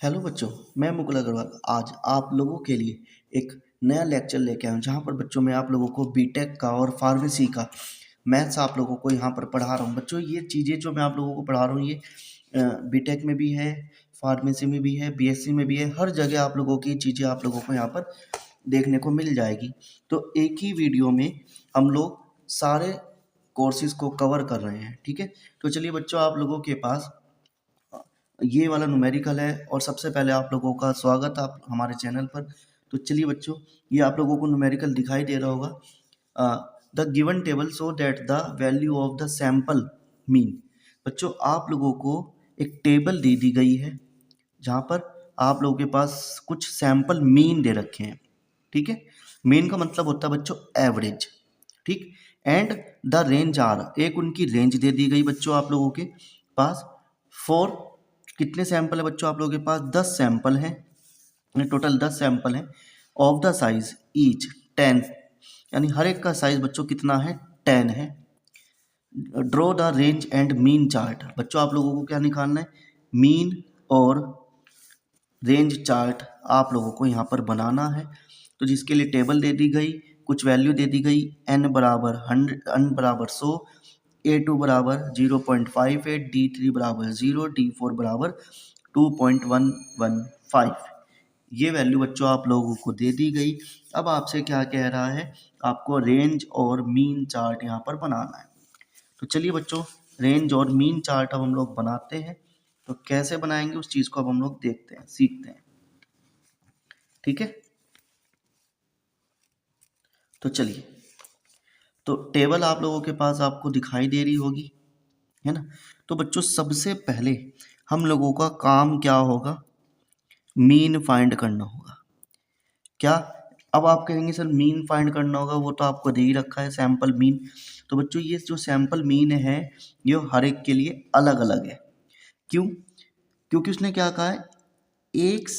Hello बच्चों, मैं मुकुल अग्रवाल आज आप लोगों के लिए एक नया लेक्चर लेके आया हूँ जहाँ पर बच्चों मैं आप लोगों को बीटेक का और फार्मेसी का मैथ्स आप लोगों को यहाँ पर पढ़ा रहा हूँ। बच्चों ये चीज़ें जो मैं आप लोगों को पढ़ा रहा हूँ ये बीटेक में भी है, फार्मेसी में भी है, बीएससी में भी है, हर जगह आप लोगों की चीज़ें आप लोगों को यहाँ पर देखने को मिल जाएगी। तो एक ही वीडियो में हम लोग सारे कोर्सेज को कवर कर रहे हैं, ठीक है। तो चलिए बच्चों, आप लोगों के पास ये वाला न्यूमेरिकल है और सबसे पहले आप लोगों का स्वागत आप हमारे चैनल पर। तो चलिए बच्चों, ये आप लोगों को न्यूमेरिकल दिखाई दे रहा होगा। The given table so that the value of the sample mean. बच्चों आप लोगों को एक टेबल दे दी गई है जहाँ पर आप लोगों के पास कुछ सैंपल मीन दे रखे हैं, ठीक है। मीन का मतलब होता है बच्चों एवरेज, ठीक। एंड द रेंज आर, एक उनकी रेंज दे दी गई बच्चों आप लोगों के पास। फोर, कितने सैंपल है बच्चों आप लोगों के पास? 10 सैंपल हैं, टोटल 10 सैंपल हैं। ऑफ द साइज ईच 10, यानी हर एक का साइज बच्चों कितना है? 10 है। Draw the range and mean chart. बच्चों आप लोगों को क्या निकालना है? मीन और रेंज चार्ट आप लोगों को यहाँ पर बनाना है। तो जिसके लिए टेबल दे दी गई, कुछ वैल्यू दे दी गई, n बराबर 100, n बराबर 100, A2 बराबर 0.58, D3 बराबर 0, D4 बराबर 2.115। ये वैल्यू बच्चों आप लोगों को दे दी गई। अब आपसे क्या कह रहा है? आपको रेंज और मीन चार्ट यहाँ पर बनाना है। तो चलिए बच्चों, रेंज और मीन चार्ट अब हम लोग बनाते हैं। तो कैसे बनाएंगे उस चीज़ को अब हम लोग देखते हैं, सीखते हैं, ठीक है। तो चलिए, तो टेबल आप लोगों के पास आपको दिखाई दे रही होगी, है ना। तो बच्चों सबसे पहले हम लोगों का काम क्या होगा? मीन फाइंड करना होगा। क्या? अब आप कहेंगे सर मीन फाइंड करना होगा, वो तो आपको दे ही रखा है सैंपल मीन। तो बच्चों ये जो सैंपल मीन है ये हर एक के लिए अलग अलग है। क्यों? क्योंकि उसने क्या कहा है, एक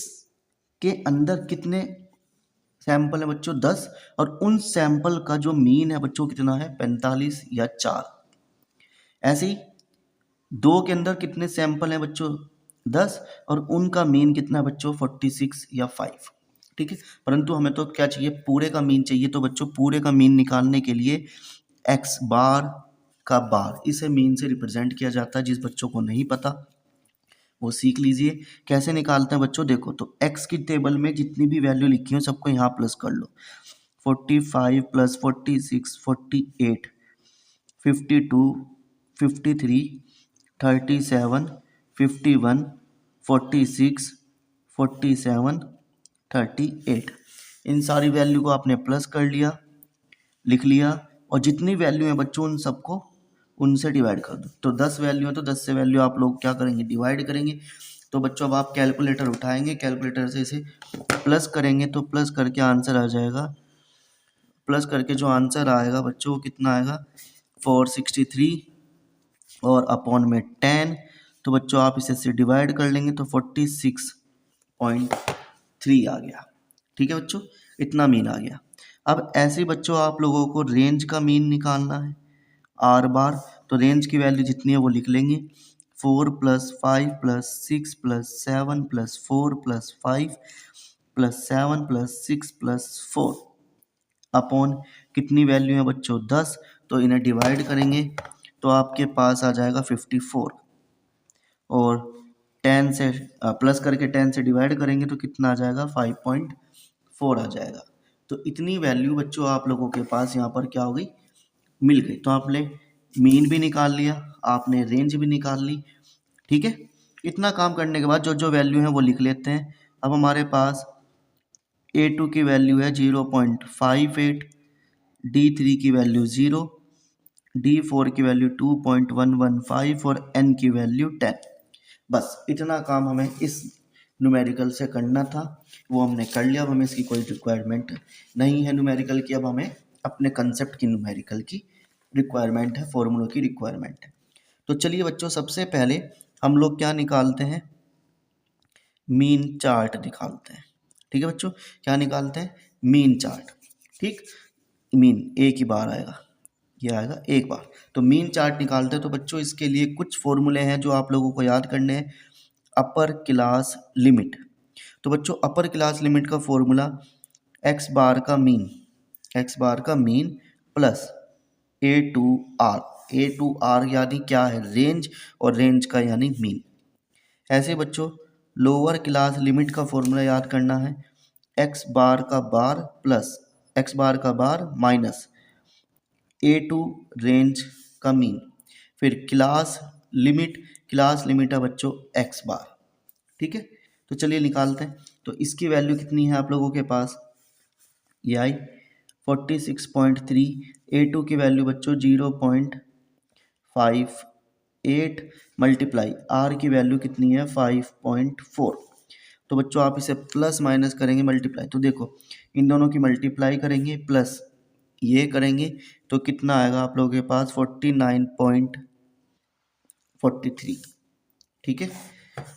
के अंदर कितने सैंपल है बच्चों? 10, और उन सैंपल का जो मीन है बच्चों कितना है? 45 या 4। ऐसे ही 2 के अंदर कितने सैंपल हैं बच्चों? 10, और उनका मीन कितना है बच्चों? 46 या 5, ठीक है। परंतु हमें तो क्या चाहिए? पूरे का मीन चाहिए। तो बच्चों पूरे का मीन निकालने के लिए एक्स बार का बार, इसे मीन से रिप्रेजेंट किया जाता है। जिस बच्चों को नहीं पता वो सीख लीजिए कैसे निकालते हैं बच्चों। देखो, तो एक्स की टेबल में जितनी भी वैल्यू लिखी हो सबको यहाँ प्लस कर लो। 45 प्लस 46 48, 52 53 37 51 46 47 38, इन सारी वैल्यू को आपने प्लस कर लिया, लिख लिया। और जितनी वैल्यू है बच्चों उन सबको उनसे डिवाइड कर दो। तो 10 वैल्यू है तो 10 से वैल्यू आप लोग क्या करेंगे? डिवाइड करेंगे। तो बच्चों अब आप कैलकुलेटर उठाएंगे, कैलकुलेटर से इसे प्लस करेंगे तो प्लस करके आंसर आ जाएगा। प्लस करके जो आंसर आएगा बच्चों वो कितना आएगा? 463 और अपॉन में 10। तो बच्चों आप इसे से डिवाइड कर लेंगे तो 46.3 आ गया, ठीक है बच्चों, इतना मीन आ गया। अब ऐसे बच्चों आप लोगों को रेंज का मीन निकालना है, आर बार। तो रेंज की वैल्यू जितनी है वो लिख लेंगे। 4 plus 5 plus 6 plus 7 plus 4 plus 5 plus 7 plus 6 plus 4 upon कितनी वैल्यू है बच्चों? 10। तो इन्हें डिवाइड करेंगे तो आपके पास आ जाएगा 54, और 10 से प्लस करके 10 से डिवाइड करेंगे तो कितना आ जाएगा? 5.4 आ जाएगा। तो इतनी वैल्यू बच्चों आप लोगों के पास यहाँ पर क्या हो गई? मिल गई। तो आपने मीन भी निकाल लिया, आपने रेंज भी निकाल ली, ठीक है। इतना काम करने के बाद जो जो वैल्यू है वो लिख लेते हैं। अब हमारे पास A2 की वैल्यू है 0.58, D3 की वैल्यू 0, D4 की वैल्यू 2.115 और N की वैल्यू 10। बस इतना काम हमें इस न्यूमेरिकल से करना था, वो हमने कर लिया। अब हमें इसकी कोई रिक्वायरमेंट नहीं है न्यूमेरिकल की, अब हमें अपने कंसेप्ट की न्यूमेरिकल की रिक्वायरमेंट है, फॉर्मूलों की रिक्वायरमेंट है। तो चलिए बच्चों, सबसे पहले हम लोग क्या निकालते हैं? मीन चार्ट निकालते हैं, ठीक है बच्चों। क्या निकालते हैं? मीन चार्ट, ठीक। मीन एक ही बार आएगा, ये आएगा एक बार। तो मीन चार्ट निकालते हैं। तो बच्चों इसके लिए कुछ फॉर्मूले हैं जो आप लोगों को याद करने हैं। Upper class limit. तो बच्चों अपर क्लास लिमिट का फॉर्मूला एक्स बार का mean plus A two R यानी क्या है, रेंज, और रेंज का यानी मीन। ऐसे बच्चों लोअर क्लास लिमिट का फॉर्मूला याद करना है, एक्स बार का बार प्लस एक्स बार का बार माइनस ए टू रेंज का मीन, फिर क्लास लिमिट है बच्चों एक्स बार। ठीक है, तो चलिए निकालते हैं। तो इसकी वैल्यू कितनी है आप लोगों के पास, ये आई 46.3, ए टू की वैल्यू बच्चों 0.58 मल्टीप्लाई आर की वैल्यू कितनी है 5.4। तो बच्चों आप इसे प्लस माइनस करेंगे मल्टीप्लाई, तो देखो इन दोनों की मल्टीप्लाई करेंगे प्लस ये करेंगे तो कितना आएगा आप लोगों के पास 49.43। ठीक है,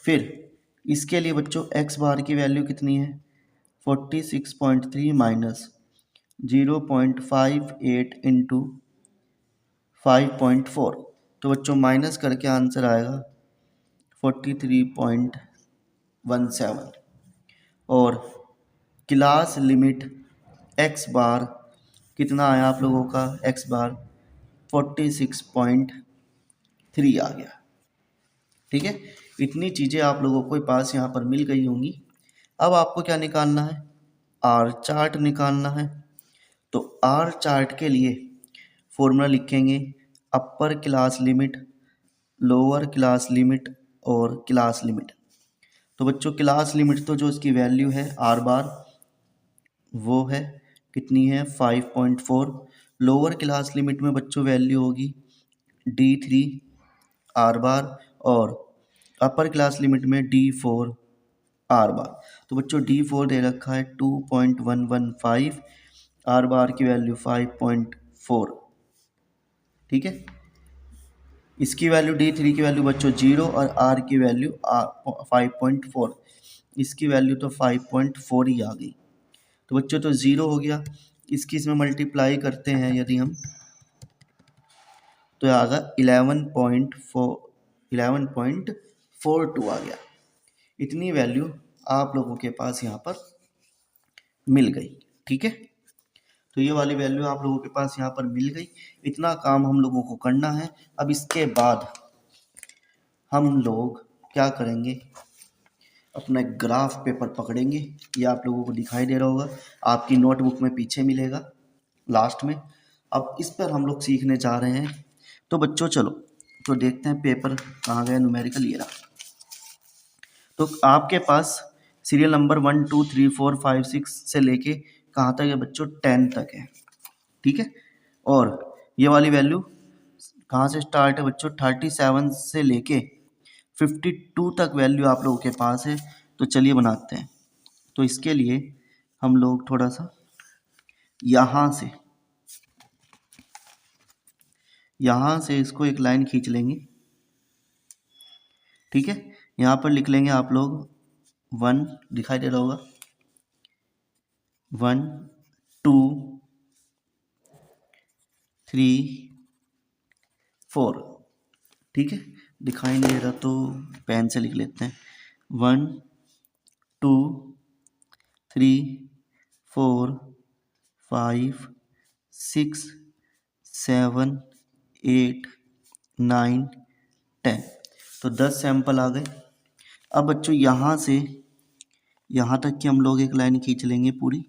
फिर इसके लिए बच्चों एक्स बार की वैल्यू कितनी है 46.3 माइनस 0.58 इंटू 5.4, तो बच्चों माइनस करके आंसर आएगा 43.17। और क्लास लिमिट एक्स बार कितना आया आप लोगों का, एक्स बार 46.3 आ गया। ठीक है, इतनी चीज़ें आप लोगों को पास यहाँ पर मिल गई होंगी। अब आपको क्या निकालना है, आर चार्ट निकालना है। तो आर चार्ट के लिए फॉर्मूला लिखेंगे अपर class limit, lower class limit और क्लास लिमिट। तो बच्चों क्लास लिमिट तो जो इसकी वैल्यू है आर बार वो है कितनी है 5.4। लोअर क्लास लिमिट में बच्चों वैल्यू होगी D3 आर बार, और अपर क्लास लिमिट में D4 आर बार। तो बच्चों D4 दे रखा है 2.115, आर बार की वैल्यू 5.4। ठीक है, इसकी वैल्यू D3 की वैल्यू बच्चों 0 और आर की वैल्यू 5.4, इसकी वैल्यू तो 5.4 ही आ गई। तो बच्चों तो 0 हो गया, इसकी इसमें मल्टीप्लाई करते हैं यदि हम तो आएगा 11.42 आ गया। इतनी वैल्यू आप लोगों के पास यहाँ पर मिल गई। ठीक है, तो ये वाली वैल्यू आप लोगों के पास यहाँ पर मिल गई। इतना काम हम लोगों को करना है। अब इसके बाद हम लोग क्या करेंगे, अपना ग्राफ पेपर पकड़ेंगे, ये आप लोगों को दिखाई दे रहा होगा, आपकी नोटबुक में पीछे मिलेगा लास्ट में। अब इस पर हम लोग सीखने जा रहे हैं। तो बच्चों चलो तो देखते हैं पेपर कहाँ गया, न्यूमेरिकल ये रहा। तो आपके पास सीरियल नंबर 1 2 3 4 5 6 से लेके कहाँ तक है बच्चों 10 तक है। ठीक है, और ये वाली वैल्यू कहाँ से स्टार्ट है बच्चों 37 से लेके 52 तक वैल्यू आप लोगों के पास है। तो चलिए बनाते हैं। तो इसके लिए हम लोग थोड़ा सा यहाँ से इसको एक लाइन खींच लेंगे। ठीक है, यहाँ पर लिख लेंगे आप लोग 1, दिखाई दे रहा होगा 1 2 3 4। ठीक है, दिखाई नहीं दे रहा तो पेन से लिख लेते हैं 1 2 3 4 5 6 7 8 9 10। तो 10 सैंपल आ गए। अब बच्चों यहाँ से यहाँ तक कि हम लोग एक लाइन खींच लेंगे पूरी।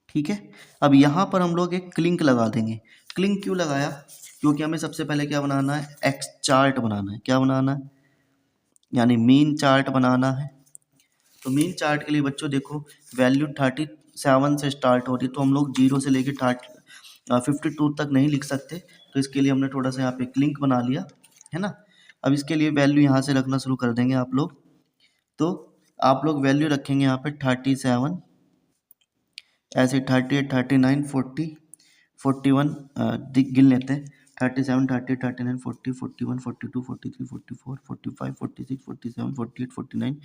ठीक है, अब यहाँ पर हम लोग एक क्लिंक लगा देंगे। क्लिंक क्यों लगाया, क्योंकि हमें सबसे पहले क्या बनाना है, एक्स चार्ट बनाना है। क्या बनाना है, यानी मीन चार्ट बनाना है। तो मीन चार्ट के लिए बच्चों देखो वैल्यू 37 से स्टार्ट होती है, तो हम लोग 0 से लेके 52 तक नहीं लिख सकते। तो इसके लिए हमने थोड़ा सा यहाँ पे क्लिंक बना लिया है ना। अब इसके लिए वैल्यू यहाँ से रखना शुरू कर देंगे आप लोग। तो आप लोग वैल्यू रखेंगे यहाँ पे 37, ऐसे 38 39 40 41 गिन लेते हैं 37 38 39 40 41 42 43 44 45 46 47 48 49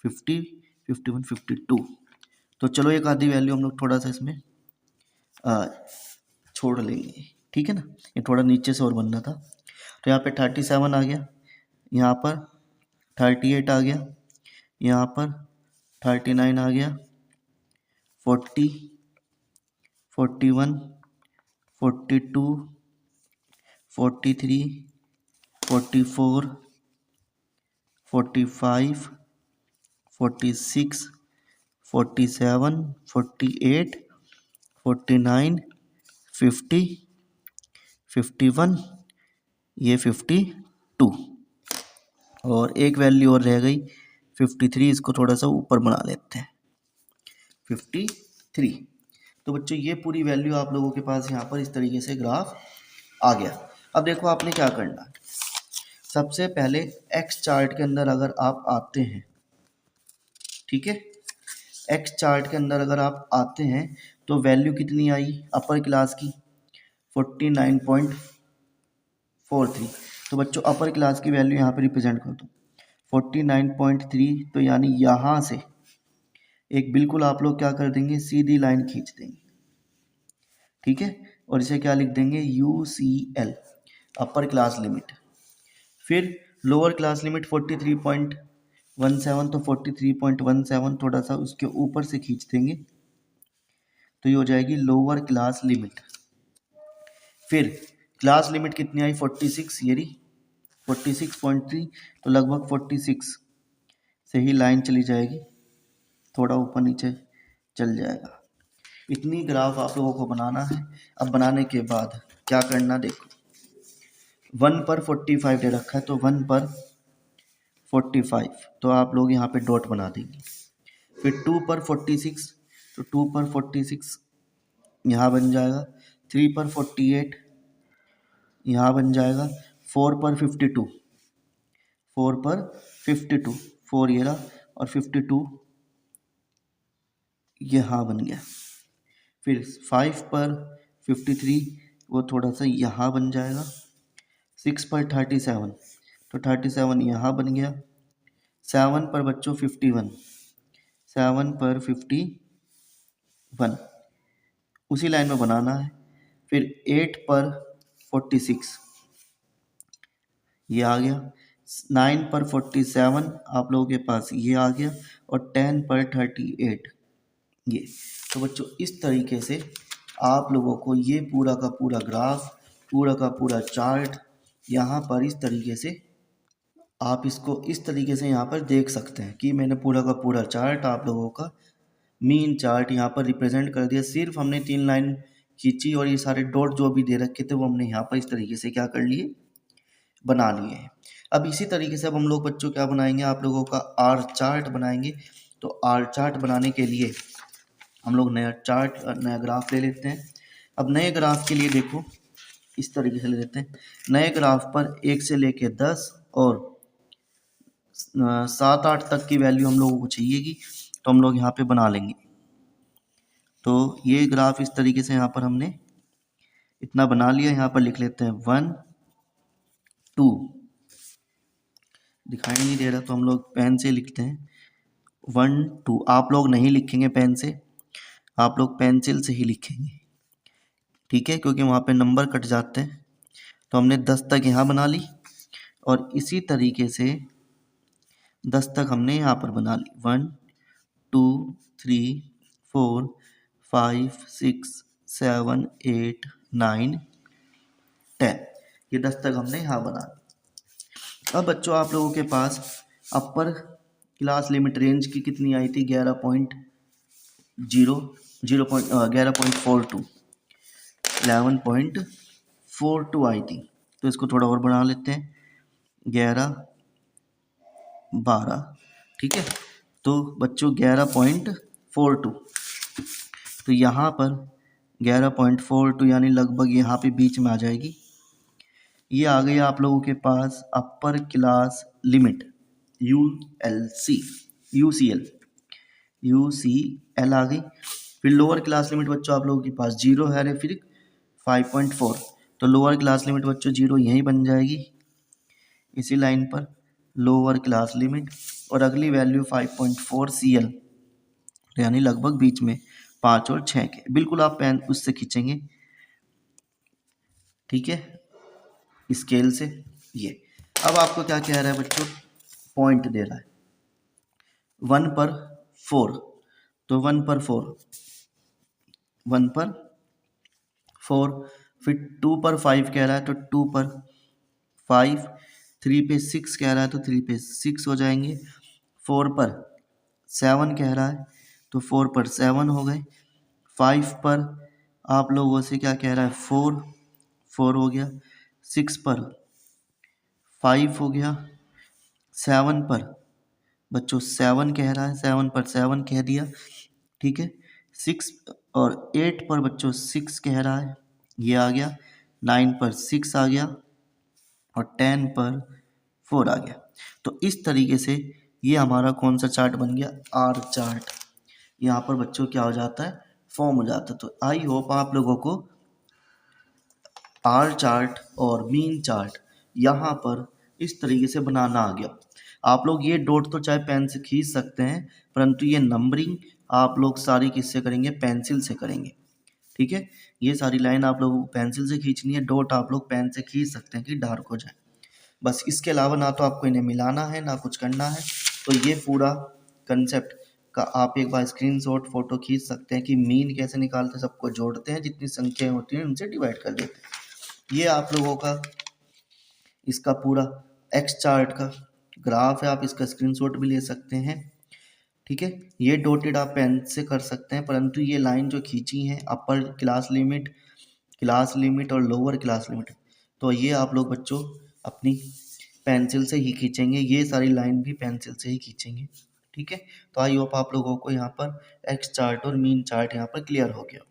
50 51 52। तो चलो एक आधी वैल्यू हम लोग थोड़ा सा इसमें छोड़ लेंगे। ठीक है ना, ये थोड़ा नीचे से और बनना था। तो यहाँ पे 37 आ गया, यहाँ पर 38 आ गया, यहाँ पर 39 आ गया, 40, 41, 42, 43, 44, 45, 46, 47, 48, 49, 50, 51, ये 52 और एक वैल्यू और रह गई 53। इसको थोड़ा सा ऊपर बना लेते हैं 53। तो बच्चों ये पूरी वैल्यू आप लोगों के पास यहाँ पर इस तरीके से ग्राफ आ गया। अब देखो आपने क्या करना है। सबसे पहले एक्स चार्ट के अंदर अगर आप आते हैं, ठीक है, एक्स चार्ट के अंदर अगर आप आते हैं तो वैल्यू कितनी आई अपर क्लास की 49.43। तो बच्चों अपर क्लास की वैल्यू यहाँ पे रिप्रेजेंट कर दो 49.3। तो यानी यहाँ से एक बिल्कुल आप लोग क्या कर देंगे, सीधी लाइन खींच देंगे, ठीक है, और इसे क्या लिख देंगे UCL अपर क्लास लिमिट। फिर लोअर क्लास लिमिट 43.17, तो 43.17 थोड़ा सा उसके ऊपर से खींच देंगे तो ये हो जाएगी लोअर क्लास लिमिट। फिर क्लास लिमिट कितनी आई 46, ये रही 46.3, तो लगभग 46 से ही लाइन चली जाएगी, थोड़ा ऊपर नीचे चल जाएगा। इतनी ग्राफ आप लोगों को बनाना है। अब बनाने के बाद क्या करना, देखो 1 पर 45 दे रखा है तो 1 पर 45, तो आप लोग यहाँ पे डॉट बना देंगे। फिर 2 पर 46, तो 2 पर 46 यहाँ बन जाएगा। 3 पर 48 यहाँ बन जाएगा। 4 पर 52, 4 पर 52, 4 ये रहा और 52 यहाँ बन गया। फिर 5 पर 53 वो थोड़ा सा यहाँ बन जाएगा। 6 पर 37, तो 37 यहाँ बन गया। 7 पर बच्चों 51, 7 पर 51 उसी लाइन में बनाना है। फिर 8 पर 46 ये आ गया। 9 पर 47 आप लोगों के पास ये आ गया और 10 पर 38 ये। तो बच्चों इस तरीके से आप लोगों को ये पूरा का पूरा ग्राफ, पूरा का पूरा चार्ट यहाँ पर इस तरीके से आप इसको इस तरीके से यहाँ पर देख सकते हैं कि मैंने पूरा का पूरा चार्ट आप लोगों का मीन चार्ट यहाँ पर रिप्रेजेंट कर दिया। सिर्फ हमने 3 लाइन खींची और ये सारे डॉट जो भी दे रखे थे वो हमने यहाँ पर इस तरीके से क्या कर लिए, बना लिए हैं। अब इसी तरीके से अब हम लोग बच्चों क्या बनाएंगे, आप लोगों का आर चार्ट बनाएंगे। तो आर चार्ट बनाने के लिए हम लोग नया चार्ट, नया ग्राफ ले लेते हैं। अब नए ग्राफ के लिए देखो इस तरीके से ले लेते हैं। नए ग्राफ पर 1 से लेके 10 और 7-8 तक की वैल्यू हम लोगों को चाहिएगी, तो हम लोग यहाँ पे बना लेंगे। तो ये ग्राफ इस तरीके से यहाँ पर हमने इतना बना लिया। यहाँ पर लिख लेते हैं 1 2, दिखाई नहीं दे रहा तो हम लोग पेन से लिखते हैं 1 2। आप लोग नहीं लिखेंगे पेन से, आप लोग पेंसिल से ही लिखेंगे, ठीक है, क्योंकि वहाँ पे नंबर कट जाते हैं। तो हमने 10 तक यहाँ बना ली और इसी तरीके से 10 तक हमने यहाँ पर बना ली। 1 2 3 4 5 6 7 8 9 10, ये 10 तक हमने यहाँ बना ली। अब बच्चों आप लोगों के पास अपर क्लास लिमिट रेंज की कितनी आई थी, 11.42 आई थी। तो इसको थोड़ा और बढ़ा लेते हैं 11 12, ठीक है। तो बच्चों 11.42, तो यहाँ पर 11.42 यानी लगभग यहाँ पे बीच में आ जाएगी। ये आ गई आप लोगों के पास अपर क्लास लिमिट UCL आ गई। फिर लोअर क्लास लिमिट बच्चों आप लोगों के पास 0 है, फिर 5.4, तो लोअर क्लास लिमिट बच्चों 0 यहीं बन जाएगी इसी लाइन पर लोअर क्लास लिमिट। और अगली वैल्यू 5.4 CL, यानी लगभग बीच में 5 और 6 के बिल्कुल आप पेन उससे खींचेंगे, ठीक है, स्केल से। ये अब आपको क्या कह रहा है बच्चों, पॉइंट दे रहा है 1 पर 4, तो 1 पर 4, 1 पर 4, फिर 2 पर 5 कह रहा है तो 2 पर 5, 3 पे 6 कह रहा है तो 3 पे 6 हो जाएंगे, 4 पर 7 कह रहा है तो 4 पर 7 हो गए, 5 पर आप लोगों से क्या कह रहा है 4, 4 हो गया, 6 पर 5 हो गया, 7 पर बच्चों 7 कह रहा है, 7 पर 7 कह दिया, ठीक है। 6 और 8 पर बच्चों 6 कह रहा है, ये आ गया, 9 पर 6 आ गया और 10 पर 4 आ गया। तो इस तरीके से ये हमारा कौन सा चार्ट बन गया, आर चार्ट। यहाँ पर बच्चों क्या हो जाता है, फॉर्म हो जाता है। तो आई होप आप लोगों को आर चार्ट और मीन चार्ट यहाँ पर इस तरीके से बनाना आ गया। आप लोग ये डॉट तो चाहे पेन से खींच सकते हैं, परंतु ये नंबरिंग आप लोग सारी किससे करेंगे, पेंसिल से करेंगे, ठीक है। ये सारी लाइन आप लोगों को पेंसिल से खींचनी है, डॉट आप लोग पेन से खींच सकते हैं कि डार्क हो जाए, बस। इसके अलावा ना तो आपको इन्हें मिलाना है ना कुछ करना है। तो ये पूरा कंसेप्ट का आप एक बार स्क्रीनशॉट फोटो खींच सकते हैं कि मीन कैसे निकालते हैं, सबको जोड़ते हैं, जितनी संख्याएं होती हैं उनसे डिवाइड कर देते हैं। ये आप लोगों का इसका पूरा एक्स चार्ट का ग्राफ है, आप इसका स्क्रीनशॉट भी ले सकते हैं, ठीक है। ये डॉटेड आप पेन से कर सकते हैं, परंतु ये लाइन जो खींची है अपर क्लास लिमिट और लोअर क्लास लिमिट, तो ये आप लोग बच्चों अपनी पेंसिल से ही खींचेंगे, ये सारी लाइन भी पेंसिल से ही खींचेंगे, ठीक है। तो आई होप आप लोगों को यहाँ पर एक्स चार्ट और मीन चार्ट यहाँ पर क्लियर हो गया।